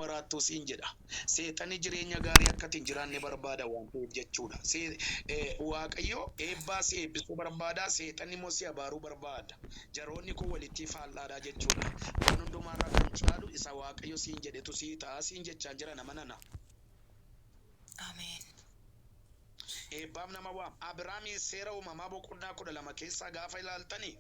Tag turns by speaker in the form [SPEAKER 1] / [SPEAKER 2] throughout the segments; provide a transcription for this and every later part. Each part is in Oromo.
[SPEAKER 1] maraattuu siin jedha. Seexanni jireenya gaarii akka ittiin jiraanne barbaada waan ta'eef jechuudha. Waaqayyo eebbaa si eebbisuu barbaada, seexanni immoo si abaaruu barbaada. Jaroonni kun walitti faallaadha jechuudha. Waan hundumaarra kan caalu isa Waaqayyo siin jedhetu sii ta'a siin jechaan jira nama nana.
[SPEAKER 2] Ameen.
[SPEAKER 1] Eebbaaf nama waam. Abiraamii seera uumamaa boqonnaa 12 keessaa gaafa ilaaltanii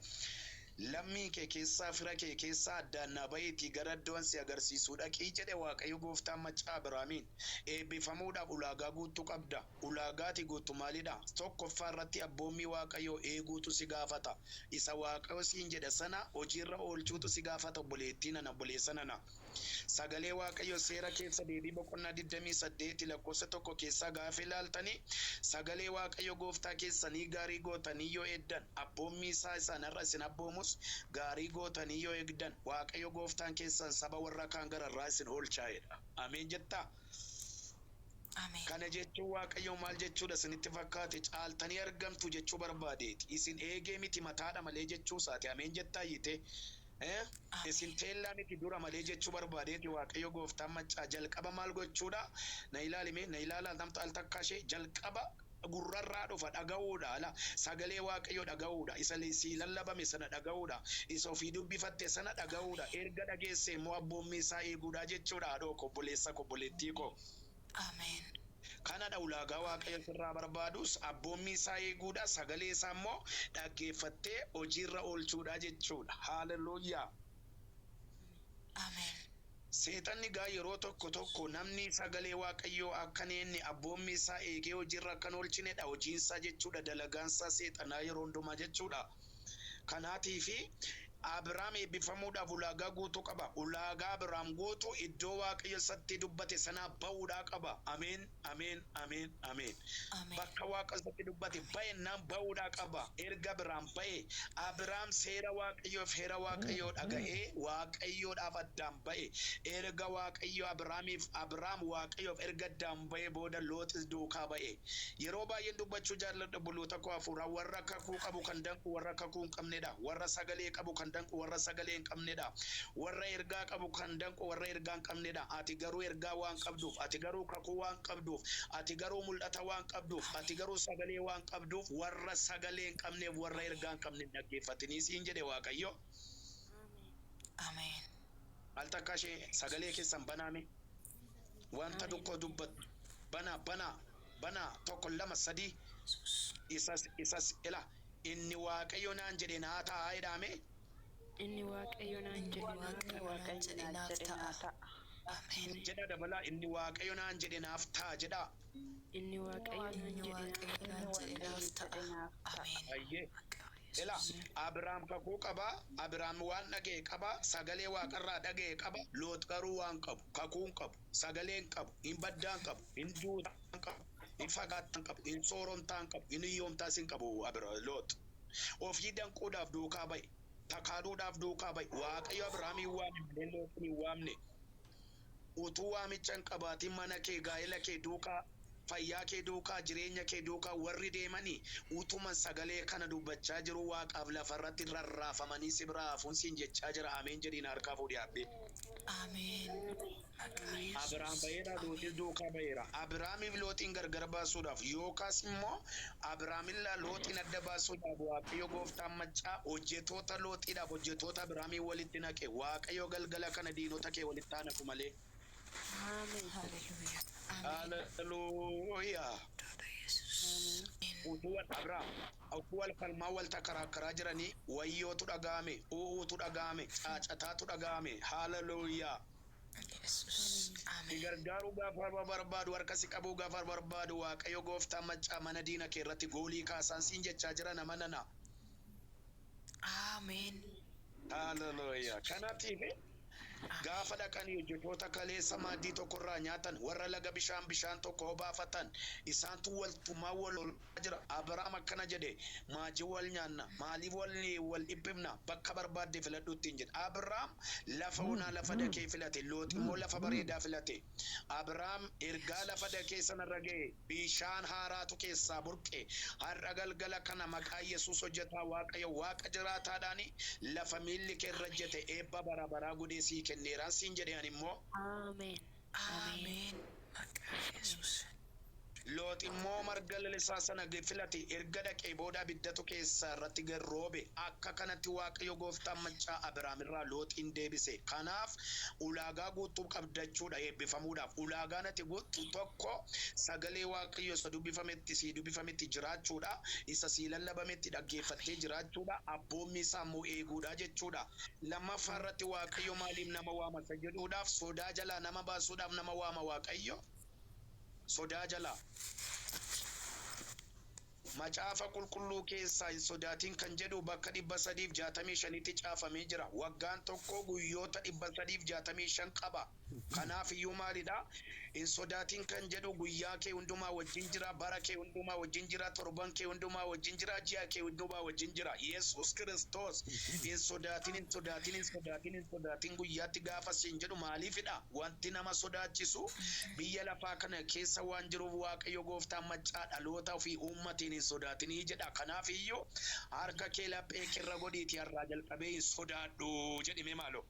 [SPEAKER 1] lammii kee keessaa fira kee keessaa addaan na bahiitii gara iddoon si agarsiisuudha qii jedhe Waaqayyo gooftaan machaa Abiraamiin. Eebbifamuudhaaf ulaagaa guutuu qabda. Ulaagaati guutuu maalidha? Tokkoffaa irratti abboommii Waaqayyo eeguutu si gaafata. Isa Waaqayyo siin jedhe sana hojiirra oolchuutu si gaafata obboleettii nana obboleessa nana. Sagalee Waaqayyo seera keessa deebii boqonnaa 28 lakkoofsa 1 keessaa gaafa ilaaltanii sagalee Waaqayyo gooftaa keessanii gaarii gootanii yoo eeddan abboommii isaa isaanirra isin abboomus gaarii gootanii yoo eegdan Waaqayyo gooftaan keessan saba warra kaan gararraa isin oolchaa'edha. Ameen jettaa?
[SPEAKER 2] Ameen.
[SPEAKER 1] Kana jechuun Waaqayyo maal jechuudha isinitti fakkaate caaltanii argamtu jechuu barbaadeeti. Isin eegee miti mataadha malee jechuu isaati. Ameen jettaa hiite? Isin teellaa miti dura malee jechuu barbaadeeti Waaqayyo gooftaan machaa jalqaba maal gochuudha? Na ilaalime na ilaala namtu al takka ishee jalqaba gurrarraa dhufa dhaga'uudha ala sagalee Waaqayyo dhaga'uudha isa si lallabame sana dhaga'uudha isa ofii dubbifatte sana dhaga'uudha erga dhageesse immoo abboommii isaa eeguudha jechuudha haadhoo obboleessa obboleettii koo.
[SPEAKER 2] Ameen.
[SPEAKER 1] Kanadha ulaagaa Waaqayyo sirraa barbaadus abboommii isaa eeguudha sagalee isaa immoo dhaggeeffattee hojiirra oolchuudha jechuudha. Haaleluyyaa.
[SPEAKER 2] Ameen.
[SPEAKER 1] Seexanni gaa yeroo tokko namni sagalee Waaqayyoo akka inni abboommii isaa eegee hojiirra kan oolchinedha hojiinsaa jechuudha dalagaansaa seexanaa yeroo hundumaa jechuudha. Kanaatiifi Abiraam eebbifamuudhaaf ulaagaa guutuu qaba. Ulaagaa Abiraam guutuu iddoo Waaqayyo isatti dubbate sanaa ba'uudhaa qaba. Ameen, ameen, ameen, ameen. Bakka Waaqa isatti dubbate baay'inaan ba'uudhaa qaba. Erga Abiraam ba'e, Abiraam seera Waaqayyoof heera Waaqayyoo dhaga'ee Waaqayyoodhaaf addaan ba'e. Erga Waaqayyo Abiraam Waaqayyoof erga addaan ba'e booda Looxis duukaa ba'e. Yeroo baay'een dubbachuu jaalladha buloota koo hafuuraa warra kakuu qabu kan danqu warra kakuu hin qabnedha. Warra sagalee qabu kan danqu warra sagalee hin qabnedha. Warra ergaa qabu kan danqu warra ergaa hin qabnedha. Ati garuu ergaa waan qabduuf, ati garuu kakuu waan qabduuf, ati garuu mul'ata waan qabduuf, ati garuu sagalee waan qabduuf warra sagalee hin qabneef warra ergaa hin qabne dhaggeeffatanii siin jedhe Waaqayyo.
[SPEAKER 2] Ameen.
[SPEAKER 1] Al takka ishee sagalee keessan banaame wanta dukkoo dubbatu bana tokko lama sadii isas ila inni Waaqayyo naan jedhe naa ta'a jedhame.
[SPEAKER 3] Inni Waaqayyo naan jedhe naaf ta'a.
[SPEAKER 2] Ameen.
[SPEAKER 1] Jedha dabalaa inni Waaqayyo naan jedhe naaf ta'a jedha.
[SPEAKER 3] Inni Waaqayyo naan jedhe
[SPEAKER 2] naaf ta'a. Ameen.
[SPEAKER 1] Ayyee. Ila Abiraam kakuu qaba. Abiraam waan dhaga'e qaba. Sagalee Waaqarraa dhaga'e qaba. Loot garuu waan qabu. Kakuu hin qabu. Sagalee hin qabu. Hin baddaa hin qabu. Hin duutaa hin qabu. Hin fagaattaa hin qabu. Hin sooromtaa hin qabu. Hin hiyyoomtaas hin qabu Loot. Ofii danquudhaaf duukaa ba'e. Takaaduudhaaf duukaa ba'e. Waaqayyo Abiraamiin waame malee Lootin hin waamne. Utuu waamicha hin qabaatiin mana kee gaa'ela kee duukaa fayyaa kee duukaa jireenya kee duukaa warri deemanii utuman sagalee kana dubbachaa jiru Waaqaaf lafarratti rarraafamanii si biraa hafuun siin jechaa jira. Ameen jedhiin harkaa fuudhee habbee.
[SPEAKER 2] Ameen.
[SPEAKER 1] Abiraam ba'eera Lootis duukaa ba'eera. Abiraamiif Looxiin gargar baasuudhaaf yookaas immoo Abiraamilla Looxiin adda baasuudhaaf Waaqayyo gooftaan machaa hojjetoota Looxiidhaaf hojjetoota Abiraamiin walitti naqe. Waaqayyo galgala kana diinota kee walitti aanafu malee.
[SPEAKER 3] Ameen.
[SPEAKER 2] Hallelujah.
[SPEAKER 1] Hallelujah. Utuu wal falmaa wal takaraakaraa jiranii wayyootu dhaga'ame, uutu dhaga'ame, caacataatu dhaga'ame. Hallelujah.
[SPEAKER 2] Yesus. Ameen.
[SPEAKER 1] Gargaaruu gaafa barbaadu harka si qabuu gaafa barbaadu Waaqayyo gooftaan machaa mana diina kee irratti goolii kaasaan siin jechaa jira nama nana.
[SPEAKER 2] Ameen.
[SPEAKER 1] Hallelujah. Kanaatiif gaafa dhaqanii hojjetoota kaleessa maaddii tokkorraa nyaatan warra laga bishaan tokko baafatan isaantu waltumaa wal jira. Abiraam akkana jedhe maajii wal nyaanna maaliif wal dhibbifna bakka barbaadde filadhuutti hin jedhe. Abiraam lafa onaa lafa dakee filate. Loot immoo lafa bareedaa filate. Abiraam ergaa lafa dakee sanarra ga'e bishaan haaraatu keessaa burqe. Har'a galgala kana maqaa Yesuus hojjetaa Waaqayyo Waaqa jiraataadhaani lafa miilli kee irra jete eebba bara baraa godhee sii kenneeraan siin jedhe ani immoo
[SPEAKER 3] Ameen.
[SPEAKER 2] Ameen. Maqaa Yesuus.
[SPEAKER 1] Loot immoo marga lalisaa sana filate erga dhaqee booda abiddatu keessaa irratti garroobe akka kanatti Waaqayyo gooftaan machaa Abrahaam irraa Looxiin deebise. Kanaaf ulaagaa guutuu qabdachuudha eebbifamuudhaaf. Ulaagaan ati guutuu tokko sagalee Waaqayyo isa dubbifametti jiraachuudha. Isa sii lallabametti dhaggeeffattee jiraachuudha. Abboommi isaa immoo eeguudha jechuudha. Lammaffaa irratti Waaqayyo maaliif nama waama isa jedhuudhaaf sodaa jalaa nama baasuudhaaf nama waama Waaqayyo. Sodaa jalaa. Macaafa qulqulluu keessaa hin sodaatin kan jedhu bakka 365tti caafamee jira. Waggaan tokko guyyoota 365 qaba. Kanaaf iyyuu maalidha? Hin sodaatin kan jedhu guyyaa kee hundumaa wajjin jira, bara kee hundumaa wajjin jira, torban kee hundumaa wajjin jira, ji'a kee hundumaa wajjin jira. Yesuus Kiristoos hin sodaatin guyyaatti gaafa siin jedhu maaliifidha? Wanti nama sodaachisu biyya lafaa kana keessa waan jiruuf Waaqayyo gooftaan machaa dhaloota ofii uummatiin hin sodaatinii jedha. Kanaaf iyyuu harka kee laphee kirra godhiiti har'aa jalqabee hin sodaadhu jedhime maaloo.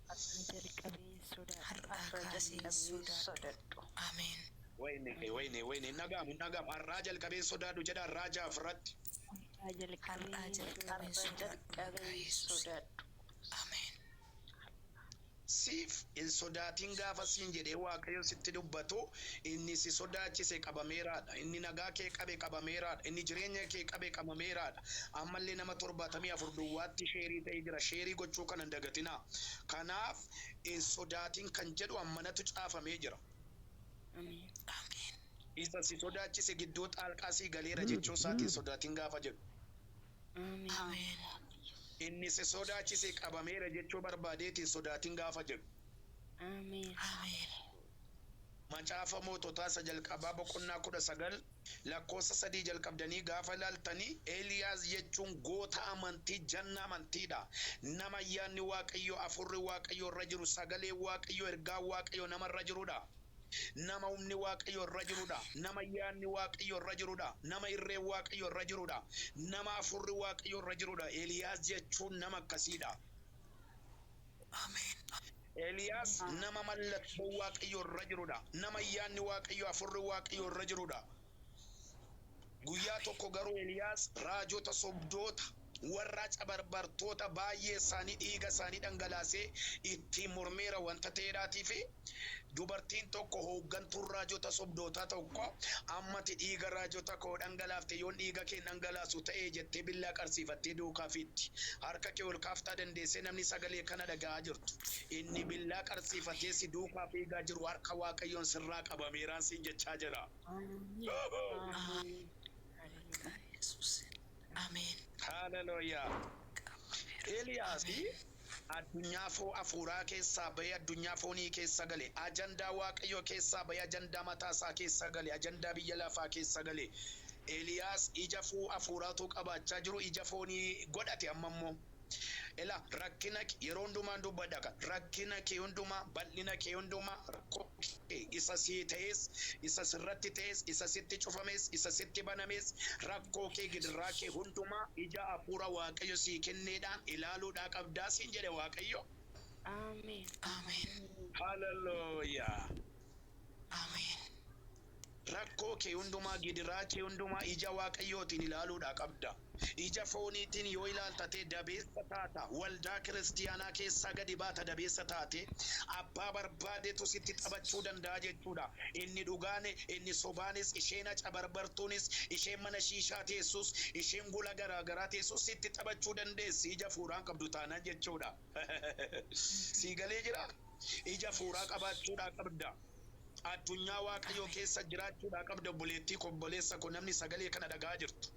[SPEAKER 2] Ameen.
[SPEAKER 1] Wayne nagamu har'aa jalqabee sodaadhu jedha har'aa jaafirratti.
[SPEAKER 2] Har'aa jalqabee sodaadhu. Ameen.
[SPEAKER 1] Siif hin sodaatin gaafa siin jedhee Waaqayyo sitti dubbatu inni si sodaachise qabameeraadha. Inni nagaa kee qabe qabameeraadha. Inni jireenya kee qabe qabameeraadha. Ammallee nama 74 duwwaatti sheerii ta'ee jira. Sheerii gochuu kana hin dagatinaa. Kanaaf hin sodaatin kan jedhu ammanatu caafamee jira.
[SPEAKER 3] Ameen.
[SPEAKER 1] Isa si sodaachise gidduu xaalqaa sii galeera jechuu isaatiin sodaatin gaafa jedhu.
[SPEAKER 2] Ameen.
[SPEAKER 1] Inni si sodaachise qabameera jechuu barbaadeetiin sodaatin gaafa jedhu.
[SPEAKER 3] Ameen.
[SPEAKER 2] Ameen.
[SPEAKER 1] Macaafa moototaa isa jalqabaa boqonnaa 19 lakkoofsa 3 jalqabdanii gaafa ilaaltanii Eeliyaas jechuun goota amantii janna amantiidha. Nama ayyaanni Waaqayyo afurri Waaqayyo irra jiru sagalee Waaqayyo ergaa Waaqayyo namarra jirudha. Nama humni Waaqayyo irra jirudha. Nama ayyaanni Waaqayyo irra jirudha. Nama irree Waaqayyo irra jirudha. Nama afurri Waaqayyo irra jirudha. Eeliyaas jechuun nama akkasiidha.
[SPEAKER 2] Ameen.
[SPEAKER 1] Eeliyaas nama mallattoo Waaqayyo irra jirudha. Nama ayyaanni Waaqayyo afurri Waaqayyo irra jirudha. Guyyaa tokko garuu Eeliyaas raajota sobdoota warra cabarbartoota baay'ee isaanii dhiiga isaanii dhangalaasee itti mormeera wanta ta'eedhaatii fi dubartiin tokko hooggantuun raajota sobdootaa tokko ammati dhiiga raajota koo dhangalaafte yoon dhiiga kee dhangalaasu ta'ee jettee billaa qarsiifattee duukaa fiitti. Harka kee ol kaaftaa dandeessee namni sagalee kana dhaga'aa jirtu. Inni billaa qarsiifatee si duukaa fiigaa jiru harka Waaqayyoon sirraa qabameeraan siin jechaa jira.
[SPEAKER 2] Yesuus. Ameen.
[SPEAKER 1] Hallelujah. Eeliyaas addunyaa afuuraa keessaa bahee addunyaa foonii keessa gale. Ajandaa Waaqayyoo keessaa bahee ajandaa mataasaa keessa gale. Ajandaa biyya lafaa keessa gale. Eeliyaas ija afuuraatu qabaachaa jiru. Ija foonii godhate ammammoo. Ela rakkina yeroo hundumaan dubbadha. Rakkina kee hundumaa, bal'ina kee hundumaa, rakkoo kee isa sii ta'es, isa sirratti ta'es, isa sitti cufames, isa sitti banames, rakkoo kee gidiraa kee hundumaa ija hafuura Waaqayyo sii kenneedhaan ilaaluudhaa qabdaa siin jedhe Waaqayyo.
[SPEAKER 3] Ameen.
[SPEAKER 2] Ameen.
[SPEAKER 1] Hallelujah.
[SPEAKER 2] Ameen.
[SPEAKER 1] Rakkoo kee hundumaa gidiraa kee hundumaa ija Waaqayyootiin ilaaluudhaa qabda. Ija fooniitiin yoo ilaaltate dabeessa taata. Waldaa kiristiyaanaa keessaa gadi baata dabeessa taate. Abbaa barbaadetu sitti taphachuu danda'a jechuudha. Inni dhugaane, inni sobaanis, isheen cabarbartuunis, isheen mana shiishaa teessus, isheen gula garaagaraa teessus sitti taphachuu dandeessi. Ija fuuraan qabdu taanaan jechuudha. Sii galee jira? Ija fuuraa qabaachuudhaa qabda. Addunyaa Waaqayyoo keessa jiraachuudhaa qabda buleettii obboleessa koo namni sagalee kana dhaga'aa jirtu.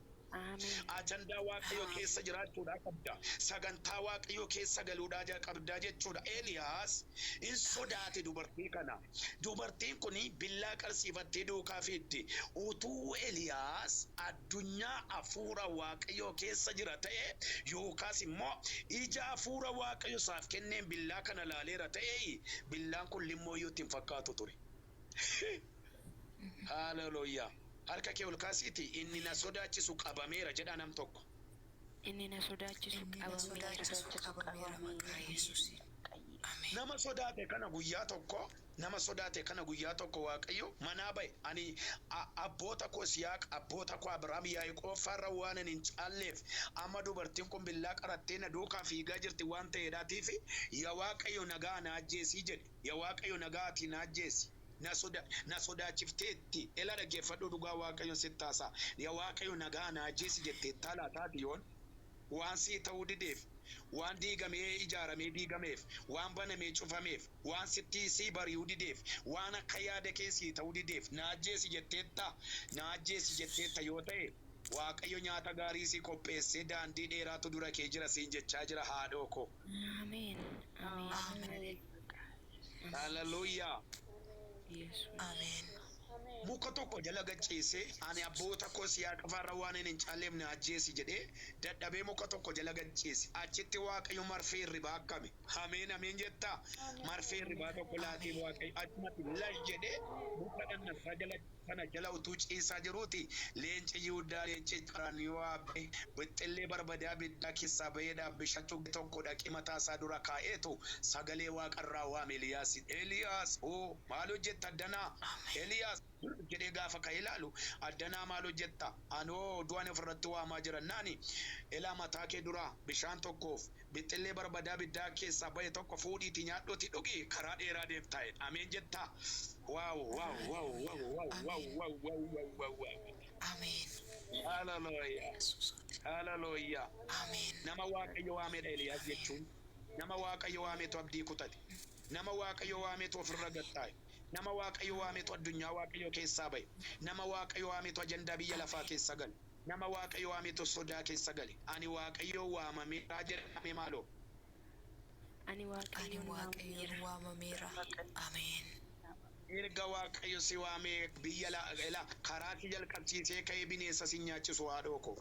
[SPEAKER 1] Ajandaa Waaqayyoo keessa jiraachuudhaa qabda. Sagantaa Waaqayyoo keessa galuudhaa qabdaa jechuudha. Eeliyaas hin sodaate dubartii kana. Dubartiin kun billaa qarsiifattee duukaa fiitti. Utuu Eeliyaas addunyaa hafuura Waaqayyoo keessa jira ta'e yookaas immoo ija hafuura Waaqayyo isaaf kenneen billaa kana laaleera ta'e billaan kun limmooyyuu ittiin fakkaatu ture. Hallelujah. Harka kee ol kaasiiti inni na sodaachisu qabameera jedha nam tokko.
[SPEAKER 3] Inni na sodaachisu qabameera.
[SPEAKER 2] Maqaa Yesuus. Ameen.
[SPEAKER 1] nama sodaate kana guyyaa tokko waaqayyo manaa bahe ani abboota koo Yisihaaq abboota koo Abrahaam Yaaqoob farra waan hin caalleef amma dubartiin kun billaa qarattee na duukaa fiigaa jirti waan ta'eedhaatiif yaa waaqayyo nagaa na ajjeesii jedhe yaa waaqayyo nagaa ati na ajjeesi na sodaachifteetti ela dhaggeeffadhu dhugaa waaqayyo sitti haasaa yaa waaqayyo nagaa na ajjeesi jettee taalaa taati yoon waan sii ta'uu dideef waan diigamee ijaaramee diigameef waan banamee cufameef waan sitti sii bari'uu dideef waan akka yaada keessii ta'uu dideef na ajjeesi jetteetta yoo ta'e waaqayyo nyaata gaarii si qopheessee daandii dheeraatu dura kee jira siin jechaa jira haadhoo koo.
[SPEAKER 3] Ameen. Ameen.
[SPEAKER 1] Hallelujah.
[SPEAKER 3] Yesus.
[SPEAKER 2] Amen.
[SPEAKER 1] Muka tokko jala gacceessee ani abboota koo Yisihaaq farra waan hin caalleef na ajjeesi jedhee dadhabee muka tokko jala gacceesse achitti waaqayyo marfee irribaa akkame ameen jettaa marfee irribaa tokko laatee waaqayyo achumatti lash jedhee muka dhannasaa jala kana jala utuu ciisaa jiruuti leenci Yihudaa leenci Qaraaniyoos abbe bixxillee barbadaa biddaa keessaa bahee dhaabbisha tokko dhaqee mataa isaa dura kaa'eetu sagalee waaqarraa waame Eeliyaas maal hojjetta addanaa Eeliyaas jedhee gaafa ka'e ilaalu addanaa maal hojjetta anoo du'an ofirratti waamaa jirannaani elaa mataa kee dura bishaan tokkoof bixxillee barbadaa biddaa keessaa bahe tokko fuudhiiti nyaadhooti dhugi karaa dheeraa deemtaa'e ameen jettaa. Wow.
[SPEAKER 2] Amen.
[SPEAKER 1] Hallelujah.
[SPEAKER 2] Amen.
[SPEAKER 1] Nama waaqayyo waamedha Eliyaas jechuun nama waaqayyo waametu abdii kutate nama waaqayyo waametu ofirra gattaa'e nama waaqayyo waametu addunyaa waaqayyo keessaa bahe nama waaqayyo waametu ajandaa biyya lafaa keessa gale nama waaqayyo waametu sodaa keessa gale ani waaqayyo waamamee jedhame maaloo
[SPEAKER 2] Ani waaqayyoon waamameera. Amen.
[SPEAKER 1] erga waaqayyo si waamee biyya la karaa ki jalqabsiisee ka'ee bineensa si nyaachisu haadhoo koo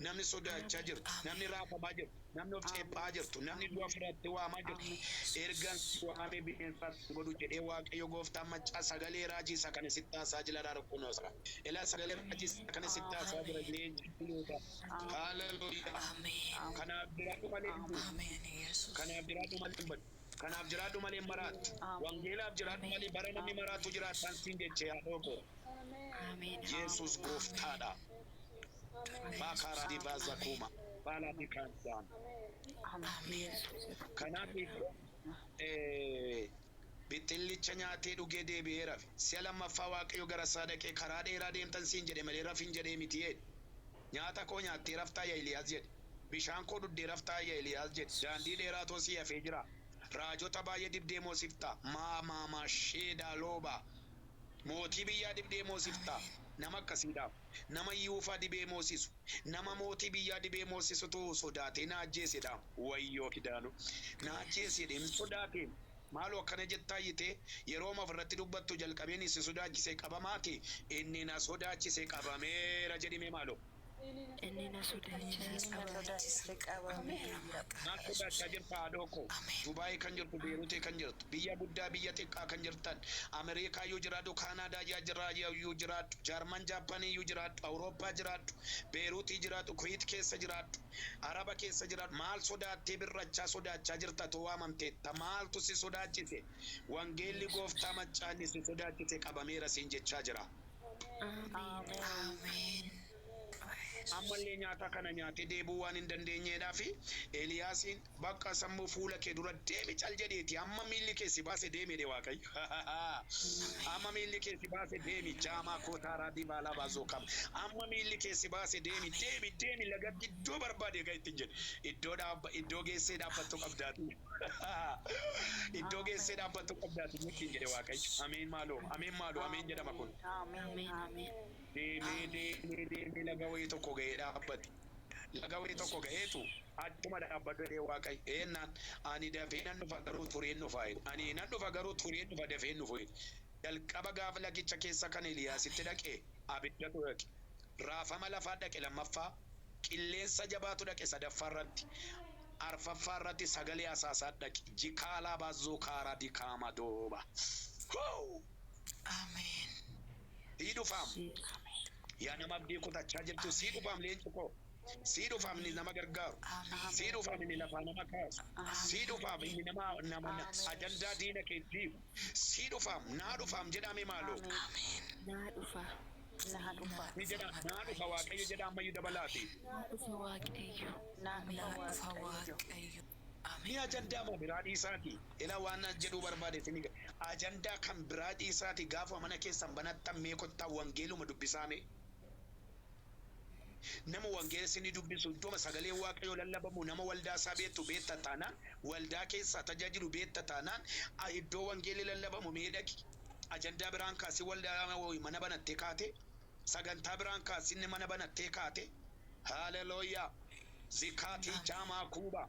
[SPEAKER 1] namni sodaachaa jirtu namni raafamaa jirtu namni of ceephaa jirtu namni du'a firaatti waamaa jirtu ergan si waamee bineensa godhu jedhee waaqayyo gooftaan maccaa sagalee raajii isa kana sitti haasaa jira darqunosa ela sagalee raajii isa kana sitti haasaa jira leenjiluuta hallelujah kanaaf jiraatu malee kanaaf jiraatu malee kanaaf jiraadhu malee maraatu wangeelaaf jiraadhu malee bara namni maraatu jiraatan siin jechee haadhoo koo Yesus gooftaadha bakara divaza kuma bala dikansan kanaaf bixxillicha nyaatee dhugee deebi'eera si'a lammaffaa waaqayyo gara isaa dhaqee karaa dheeraa deemtan siin jedhe malee rafin jedhee miti nyaata koo nyaattee raftaa yaa Eliyaas jedhe bishaan koo dhuddee raftaa yaa Eliyaas jedhe daandii dheeraa toosii hafee jira raajota baay'ee dibdee moosifta maama sheeda looba mootii biyyaa dibdee moosifta nama akkasiidhaaf nama yuufaa dibee moosisu nama mootii biyyaa dibee moosisutu sodaatee na ajjeesedha wayyoo kidaanu na ajjeesedhe hin sodaateen maaloo akkana jettaayite yeroo ofirratti dubbattu jalqabeen si sodaachisee qabamaati inni na sodaachisee qabameera jedhime maaloo
[SPEAKER 3] inni na sodaachisee qabameera.
[SPEAKER 1] Maal sodaachaa jirta haadhoo koo Dubaayii kan jirtu Beerutee kan jirtu biyya guddaa biyya xiqqaa kan jirtan Ameerikaa yoo jiraadhu Kaanaadaa yoo jiraadhu Jaarman Jaappanii yoo jiraadhu Awurooppaa jiraadhu Beerutii jiraadhu Kuwait keessa jiraadhu Araba keessa jiraadhu maal sodaattee birrachaa sodaachaa jirta too waamamteetta maaltu si sodaachise wangeelli gooftaa maccaanni si sodaachise qabameera siin jechaa jira.
[SPEAKER 2] Amen.
[SPEAKER 1] ammallee nyaata kana nyaatee deebuu waan hin dandeenyeedhaa fi Eliyaasiin bakka sammuu fuula kee dura deemi cal jedheeti amma miilli kee si baase deemi de waaqayyo amma miilli kee si baase deemi jaamaa kootaaraa dibaalaa baazoo qaba amma miilli kee si baase deemi lagatti iddoo barbaade ga ittiin jedhe iddoo geessee dhaabbattu qabdaati iddoo geessee dhaabbattu qabdaati ittiin jedhe waaqayyo ameen maaloo ameen jedhama kun deemee laga wayii tokko ga'ee dhaabbate laga wayii tokko ga'eetu achuma dhaabbatu jedhee waaqayyo eennaan ani dafee nan dhufa garuu tureen dhufa ani nan dhufa garuu tureen dhufa dafee dhufu jalqaba gaafa lagicha keessa kan Eliyaasitti dhaqe abiddatu dhaqe raafama lafaa dhaqe lammaffaa qilleensa jabaatu dhaqe sadaffaa irratti arfaffaa irratti sagalee asaasaa dhaqe jikaalaa baazoo kaaraa dikaama dooba.
[SPEAKER 2] Amen.
[SPEAKER 1] Sii dhufaam yaa nama abdii kutachaa jirtu sii dhufaam leenci koo Sii dhufaaf inni nama gargaaru.
[SPEAKER 2] Ameen.
[SPEAKER 1] Sii dhufaaf inni lafaa nama kaasu. Sii dhufaaf inni nama ajandaa diina kee diigu. Sii dhufaaf naa dhufaaf jedhame maaloo.
[SPEAKER 3] Naa dhufa.
[SPEAKER 2] Naa dhufa.
[SPEAKER 1] Ni jedha naa dhufa Waaqayyo jedha ammayyuu dabalaati.
[SPEAKER 3] Naa dhufa Waaqayyo.
[SPEAKER 2] Naa dhufa Waaqayyo.
[SPEAKER 1] Ni ajandaa moo biraa dhiisaati. Ila waan jedhuu barbaade sini ajandaa kan biraa dhiisaati gaafa mana keessan banattan mee kottaa wangeeluma dubbisaame. Nama wangeela sini dubbisu iddoo sagalee Waaqayyoo lallabamu nama waldaa isaa beetta taanaan waldaa keessaa tajaajilu beetta taanaan iddoo wangeelli lallabamu mee dhaqi. Ajandaa biraan kaasii waldaa mana banattee kaate sagantaa biraan kaasii inni mana banattee kaate. Haalelooyaa zikaatii jaamaa kuuba.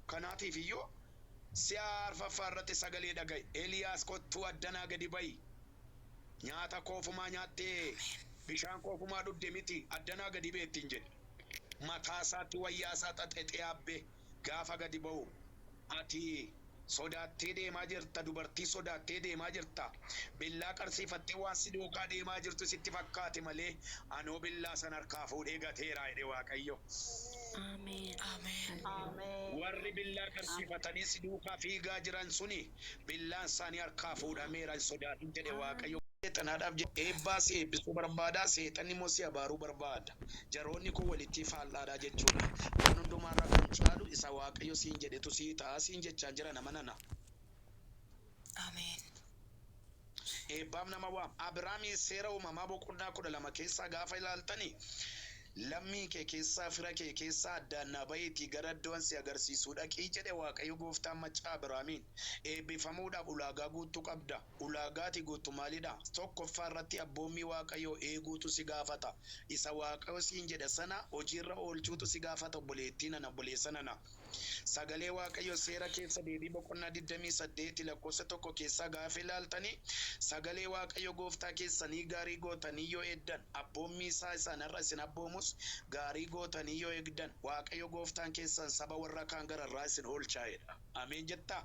[SPEAKER 1] Kanaatiif iyyuu si'a arfaffaa irratti sagalee dhaga'i. Eliyaas kottuu addanaa gadi ba'i. Nyaata koofumaa nyaattee bishaan koofumaa dhugde miti addanaa gadi beettiin jedhe. Mataa isaatti wayyaa isaa xaxexee abbe gaafa gadi ba'u ati sodaattee deemaa jirta, dubartii sodaattee deemaa jirta. Billaa qarsiifattee waan si duukaa deemaa jirtu sitti fakkaate malee anoo billaa san harkaa fuudhee gateeraa jedhe Waaqayyo.
[SPEAKER 3] Ameen.
[SPEAKER 2] Ameen.
[SPEAKER 1] Warri billaa qarsiifatanii si duukaa fiigaa jiran suni billaan isaanii harkaa fuudhameera hin sodaatin jedhe Waaqayyo. Seexanaadhaaf eebbaa si eebbisuu barbaada, seexanni immoo si abaaruu barbaada. Jaroonni kun walitti faallaadha jechuudha. Waan hundumaarraa kan caalu isa Waaqayyo siin jedhetu sii ta'a siin jechaan jira nama nana.
[SPEAKER 2] Ameen.
[SPEAKER 1] Eebbaaf nama waam. Abiraamii seera uumamaa boqonnaa 12 keessaa gaafa ilaaltani lammii kee keessaa fira kee keessaa addaan na ba'iitii gara iddoon si agarsiisuu dhaqii jedhe Waaqayyo gooftaan machaa Abiraamiin. Eebbifamuudhaaf ulaagaa guutuu qabda. Ulaagaati guutuu maalidha? Tokkoffaa irratti abboommii Waaqayyo eeguutu si gaafata. Isa Waaqayyo siin jedhe sana hojiirra oolchuutu si gaafata obboleettii nana obboleessa nana. Sagalee Waaqayyo seera keessa deebii boqonnaa 28 lakkoofsa 1 keessaa gaafa ilaaltanii sagalee Waaqayyo gooftaa keessanii gaarii gootanii yoo eegdan abboommii isaa isaanirra isin abboomus gaarii gootanii yoo eegdan Waaqayyo gooftaan keessan saba warra kaan gararraa isin oolchaa'edha. Ameen jettaa?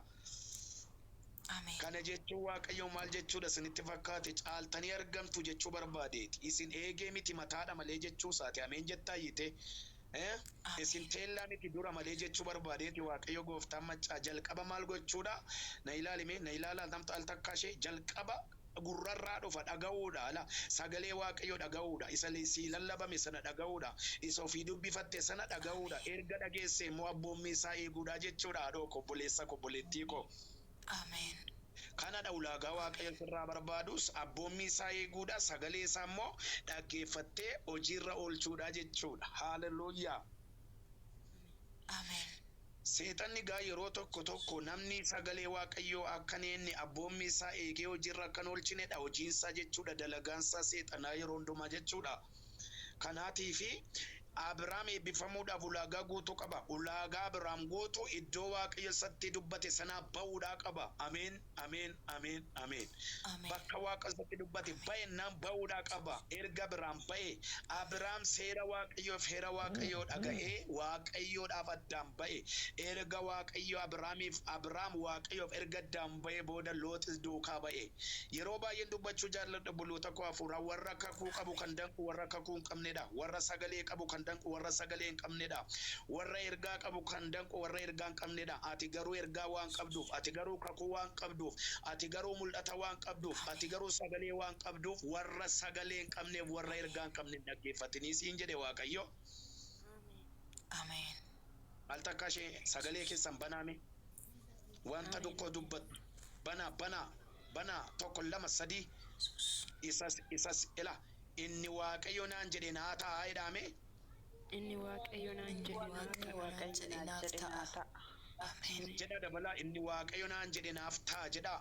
[SPEAKER 2] Ameen.
[SPEAKER 1] Kana jechuun Waaqayyo maal jechuudha isinitti fakkaate caaltanii argamtu jechuu barbaadeeti. Isin eegee miti mataadha malee jechuu isaati. Ameen jettaa hiite. Isin teellaa miti dura malee jechuu barbaadeeti Waaqayyo gooftaan machaa jalqaba maal gochuudha? Na ilaalime na ilaala namtu al takka ishee jalqaba gurrarraa dhufa dhaga'uudha. Ala sagalee Waaqayyo dhaga'uudha. Isa si lallabame sana dhaga'uudha. Isa ofii dubbifatte sana dhaga'uudha. Erga dhageesse immoo abboommii isaa eeguudha jechuudha. Haadhoo obboleessa obboleettii koo.
[SPEAKER 2] Ameen.
[SPEAKER 1] Kanadha ulaagaa Waaqayyo sirraa barbaadus abboommii isaa eeguudha. Sagalee isaa immoo dhaggeeffattee hojiirra oolchuudha jechuudha. Haaleluyyaa.
[SPEAKER 2] Ameen.
[SPEAKER 1] Seexanni gaa yeroo tokko namni sagalee Waaqayyoo akka inni abboommii isaa eegee hojiirra kan oolchinedha. Hojiinsaa jechuudha. Dalagaansaa seexanaa yeroo hundumaa jechuudha. Kanaatiifi Abiraam eebbifamuudhaaf ulaagaa guutuu qaba. Ulaagaa Abiraam guutuu iddoo Waaqayyo isatti dubbate sanaa ba'uudhaa qaba. Ameen, ameen, ameen, ameen. Bakka Waaqa isatti dubbate ba'ennaan ba'uudhaa qaba. Erga Abiraam ba'e Abiraam seera Waaqayyoof heera Waaqayyoo dhaga'ee Waaqayyoodhaaf addaan ba'e. Erga Waaqayyo Abiraam Waaqayyoof erga addaan ba'e booda Looxis duukaa ba'e. Yeroo baay'een dubbachuu jaalladha buloota koo hafuuraa warra kakuu qabu kan danqu warra kakuu hin qabnedha. Warra sagalee qabu kan danqu warra sagalee hin qabnedha. Warra ergaa qabu kan danqu warra ergaa hin qabnedha. Ati garuu ergaa waan qabduuf, ati garuu kakuu waan qabduuf, ati garuu mul'ata waan qabduuf, ati garuu sagalee waan qabduuf warra sagalee hin qabneef warra ergaa hin qabne dhaggeeffatanii siin jedhe Waaqayyo.
[SPEAKER 2] Ameen.
[SPEAKER 1] Al takka ishee sagalee keessan banaame wanta tokko dubbatu bana tokko lama sadii isas ila inni Waaqayyo naan jedhe naa ta'a jedhame.
[SPEAKER 3] Inni Waaqayyo naan jedhe naaf ta'a.
[SPEAKER 2] Ameen.
[SPEAKER 1] Jedha dabalaa inni Waaqayyo naan jedhe naaf ta'a jedha.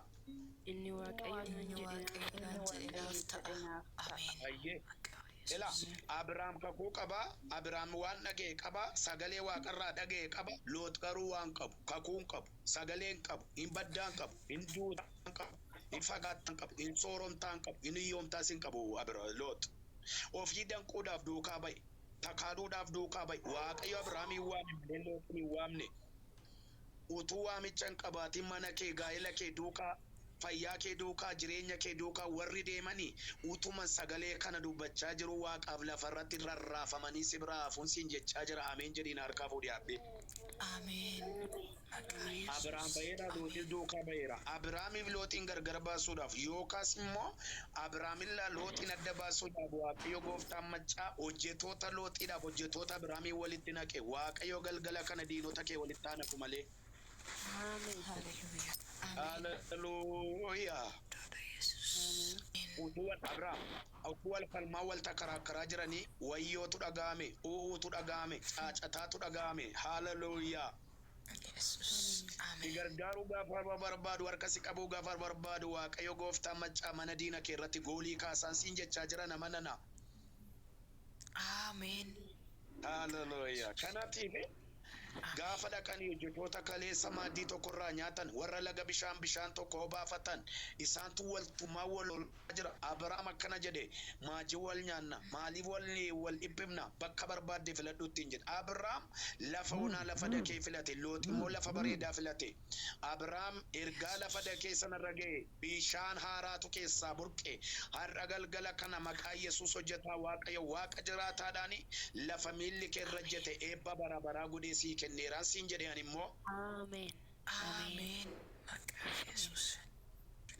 [SPEAKER 3] Inni Waaqayyo naan jedhe naaf ta'a.
[SPEAKER 2] Ameen.
[SPEAKER 1] Ayyee. Ila Abiraam kakuu qaba. Abiraam waan dhaga'e qaba. Sagalee Waaqarraa dhaga'e qaba. Loot garuu waan qabu. Kakuun qabu. Sagaleen qabu. Hin baddaan qabu. Hin duutaan qabu. Hin fagaattaan qabu. Hin sooromtaan qabu. Hin hiyyoomtaas hin qabu Loot. Ofii danquudhaaf duukaa ba'e. Takaaduudhaaf duukaa ba'e. Waaqayyo Abiraamiin waame malee Lootin hin waamne. Utuu waamicha hin qabaatiin mana kee gaa'ela kee duukaa fayyaa kee duukaa jireenya kee duukaa warri deemanii utuman sagalee kana dubbachaa jiru waaqaaf lafarratti rarraafamanii si biraa hafuun siin jechaa jira. Ameen jedhiin harkaa fuudhii haphee.
[SPEAKER 2] Ameen.
[SPEAKER 1] Abiraam baheera, Looxis duukaa baheera. Abiraamiif Looxiin gargar baasuudhaaf yookaas immoo Abiraamillaa Looxiin adda baasuudhaaf Waaqayyo gooftaan maccaa hojjetoota Looxiidhaaf hojjetoota Abiraamii walitti naqe. Waaqayyo galgala kana diinota kee walitti aanafu malee.
[SPEAKER 2] Hallelujah. Ameen.
[SPEAKER 1] Hallelujah.
[SPEAKER 2] Yesus.
[SPEAKER 1] Utuu wal Abiraam utuu wal falmaa wal takaraakaraa jiranii wayyootu dhaga'ame, uhuutu dhaga'ame, caacataatu dhaga'ame. Hallelujah.
[SPEAKER 2] Yesus.
[SPEAKER 1] Si
[SPEAKER 2] Ameen.
[SPEAKER 1] gargaaruu gaafa barbaadu harka si qabuu gaafa barbaadu Waaqayyo gooftaan maccaa mana diina kee irratti goolii kaasaan siin jechaa jira nama nana.
[SPEAKER 2] Ameen.
[SPEAKER 1] Hallelujah. Kanaatiif gaafa dhaqanii hojjetoota kaleessa maaddii tokkorraa nyaatan warra laga bishaan tokko baafatan isaantu waltumaa wal jira. Abiraam akkana jedhe maajii wal nyaanna maaliif wal dhibbifna bakka barbaadde filadhuutti hin jedhe. Abiraam lafa onaa lafa dakee filate, Loox immoo lafa bareedaa filate. Abiraam ergaa lafa dakee sanarra ga'e bishaan haaraatu keessaa burqe. Har'a galgala kana maqaa Yesuus hojjetaa Waaqayyo Waaqa jiraataadhaani lafa miilli kee irra jete eebba bara baraa godhee sii kenneeraan siin jedhe ani immoo.
[SPEAKER 3] Ameen.
[SPEAKER 2] Ameen. Maqaa Yesus.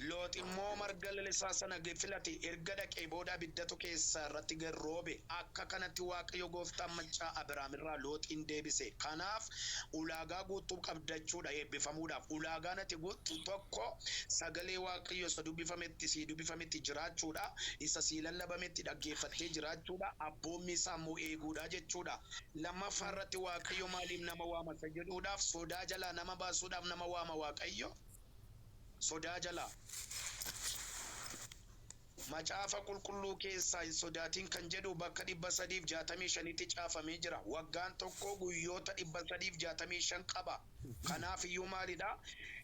[SPEAKER 1] Loox immoo marga lalisaa sana filate erga dhaqee booda abiddatu keessaa irratti garroobe. Akka kanatti Waaqayyo gooftaan maccaa Abiraam irraa Looxiin deebise. Kanaaf ulaagaa guutuu qabdachuudha eebbifamuudhaaf. Ulaagaan ati guutuu tokko sagalee Waaqayyo isa dubbifametti jiraachuudha. Isa sii lallabametti dhaggeeffattee jiraachuudha. Abboommi isaa immoo eeguudha jechuudha. Lammaffaa irratti Waaqayyo maaliif nama waama isa jedhuudhaaf sodaa jalaa nama baasuudhaaf nama waama Waaqayyo. Sodaa jalaa. Macaafa qulqulluu keessaa hin sodaatin kan jedhu bakka 365tti caafamee jira. Waggaan tokko guyyoota 365 qaba. Kanaaf iyyuu maalidha?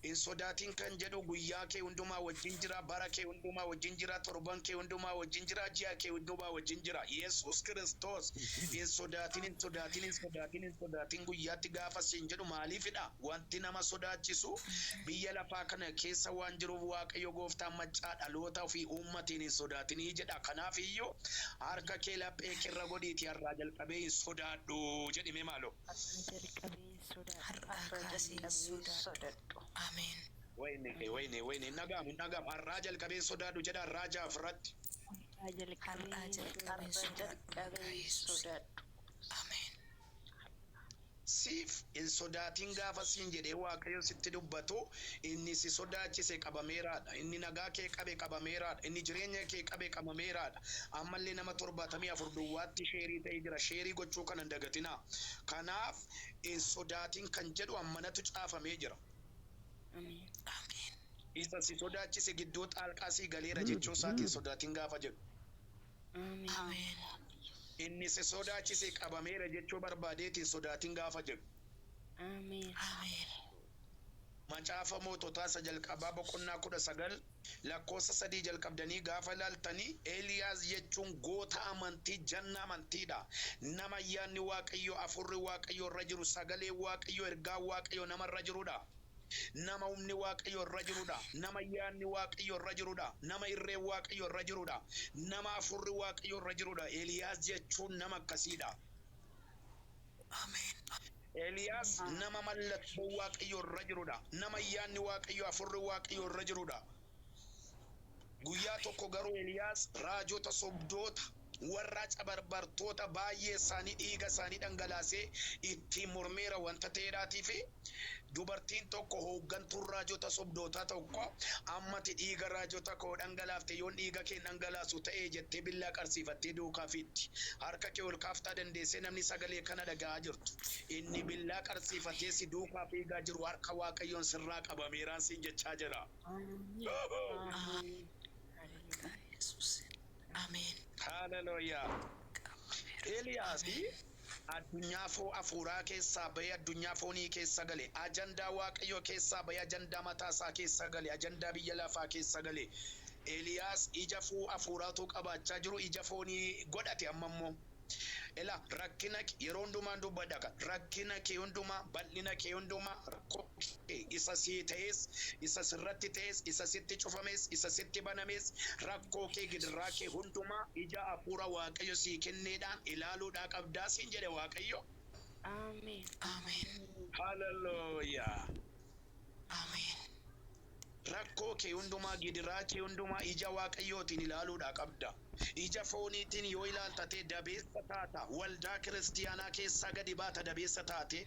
[SPEAKER 1] Hin sodaatin kan jedhu guyyaa kee hundumaa wajjin jira, bara kee hundumaa wajjin jira, torban kee hundumaa wajjin jira, ji'a kee hundumaa wajjin jira. Yesus Kiristoos hin sodaatin guyyaatti gaafa siin jedhu maaliifidha? Wanti nama sodaachisu biyya lafaa kana keessa waan jiruuf Waaqayyo gooftaan maccaa dhaloota ofii uummatiin hin sodaatinii jedha. Kanaaf iyyuu harka kee laphee keerra godhiiti har'aa jalqabee hin sodaadhu jedhime maaloo.
[SPEAKER 2] Ameen.
[SPEAKER 1] Wayne nagamu har'aa jalqabee sodaadhu jedha har'aa jaafirratti.
[SPEAKER 2] Har'aa jalqabee sodaadhu. Ameen.
[SPEAKER 1] Siif hin sodaatin gaafa siin jedhee Waaqayyo sitti dubbatu inni si sodaachise qabameeraadha. Inni nagaa kee qabe qabameeraadha. Inni jireenya kee qabe qabameeraadha. Ammallee nama 74 duwwaatti sheerii ta'ee jira. Sheerii gochuu kana hin dagatinaa. Kanaaf hin sodaatin kan jedhu ammanatu caafamee jira.
[SPEAKER 2] Ameen.
[SPEAKER 1] Isa si sodaachise gidduu xaalqaa sii galeera jechuu isaatiin sodaatin gaafa jedhu.
[SPEAKER 2] Ameen.
[SPEAKER 1] Inni si sodaachise qabameera jechuu barbaadeetiin sodaatin gaafa jedhu.
[SPEAKER 3] Ameen.
[SPEAKER 2] Ameen.
[SPEAKER 1] Macaafa moototaa isa jalqabaa boqonnaa 19 lakkoofsa 3 jalqabdanii gaafa ilaaltanii Eeliyaas jechuun goota amantii janna amantiidha. Nama ayyaanni Waaqayyo afurri Waaqayyo irra jiru sagalee Waaqayyo ergaa Waaqayyo namarra jirudha. Nama humni Waaqayyo irra jirudha. Nama ayyaanni Waaqayyo irra jirudha. Nama irreen Waaqayyo irra jirudha. Nama afurri Waaqayyo irra jirudha. Eeliyaas jechuun nama akkasiidha.
[SPEAKER 2] Ameen.
[SPEAKER 1] Eeliyaas nama mallattoo Waaqayyo irra jirudha. Nama ayyaanni Waaqayyo afurri Waaqayyo irra jirudha. Guyyaa tokko garuu Eeliyaas raajota sobdoota warra cabarbartoota baay'ee isaanii dhiiga isaanii dhangalaasee itti mormeera wanta ta'eedhaatii fi dubartiin tokko hooggantuun raajota sobdootaa tokko ammati dhiiga raajota koo dhangalaafte yoon dhiiga kee dhangalaasu ta'ee jettee billaa qarsiifattee duukaa fitti. Harka kee ol kaaftaa dandeessee namni sagalee kana dhaga'aa jirtu. Inni billaa qarsiifatee si duukaa fiigaa jiru harka Waaqayyoon sirraa qabameeraan siin jechaa jira.
[SPEAKER 2] Yesus. Ameen.
[SPEAKER 1] Hallelujah. Eeliyaasi addunyaa afuuraa keessaa bahee addunyaa foonii keessa gale. Ajandaa Waaqayyoo keessaa bahee ajandaa mataasaa keessa gale. Ajandaa biyya lafaa keessa gale. Eeliyaas ija afuuraatu qabaachaa jiru. Ija foonii godhate amma immoo. Ela rakkina yeroo hundumaan dubbadha kan rakkina kee hundumaa bal'ina kee hundumaa rakkoo kee isa sii ta'es isa sirratti ta'es isa sitti cufames isa sitti banames rakkoo kee gidiraa kee hundumaa ija hafuura Waaqayyo sii kenneedhaan ilaaluudhaa qabdaa siin jedhe Waaqayyo.
[SPEAKER 2] Amen.
[SPEAKER 3] Amen.
[SPEAKER 1] Hallelujah.
[SPEAKER 2] Amen.
[SPEAKER 1] Rakkoo kee hundumaa gidiraa kee hundumaa ija Waaqayyootiin ilaaluudhaa qabda. Ija fooniitiin yoo ilaaltate dabeessa taata. Waldaa kiristiyaanaa keessaa gadi baata dabeessa taate.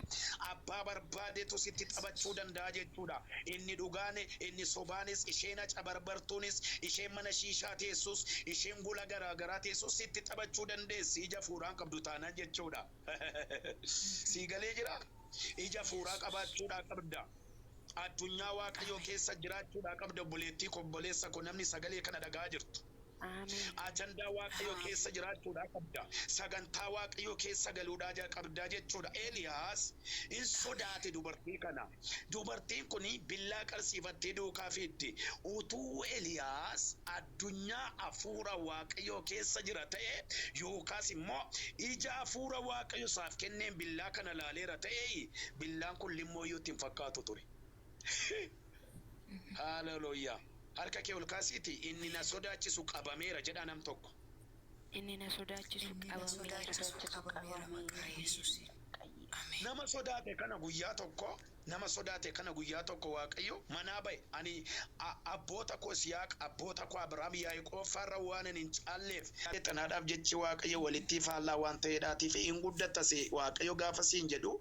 [SPEAKER 1] Abbaa barbaadetu sitti taphachuu danda'a jechuudha. Inni dhugaane, inni sobaanis, isheen cabarbartuunis, isheen mana shiishaa teessus, isheen gula garaagaraa teessus sitti taphachuu dandeessi. Ija fuuraan qabdu taanaan jechuudha. Sii galee jira? Ija fuuraa qabaachuudhaa qabda. Addunyaa Waaqayyoo keessa jiraachuudhaa qabda obboleettii obboleessa koo namni sagalee kana dhagaa jirtu.
[SPEAKER 2] Amen.
[SPEAKER 1] Ajandaa Waaqayyoo keessa jiraachuudhaa qabda. Sagantaa Waaqayyoo keessa galuudhaa qabdaa jechuudha. Eeliyaas in sodaate dubartii kana. Dubartiin kun billaa qarsiifattee duukaa fiidde. Utuu Eeliyaas addunyaa hafuura Waaqayyoo keessa jira ta'e yookaas immoo ija hafuura Waaqayyo isaaf kenneen billaa kana laaleera ta'e billaan kun limmooyyuutti hin fakkaatu ture. Hallelujah. Harka kee ol kaasiiti inni na sodaachisu qabameera jedha nam tokko.
[SPEAKER 2] Inni na sodaachisu qabameera maqaa Yesuusiin. Amen.
[SPEAKER 1] Nama sodaate kana guyyaa tokko Waaqayyo manaa bahe ani abboota koo Yisihaaq abboota koo Abrahaam Yaaqoob farra waan hin caalleef xanaadhaaf jechi Waaqayyo walitti faallaa waan ta'eedhaatiif hin guddatas Waaqayyo gaafa siin jedhu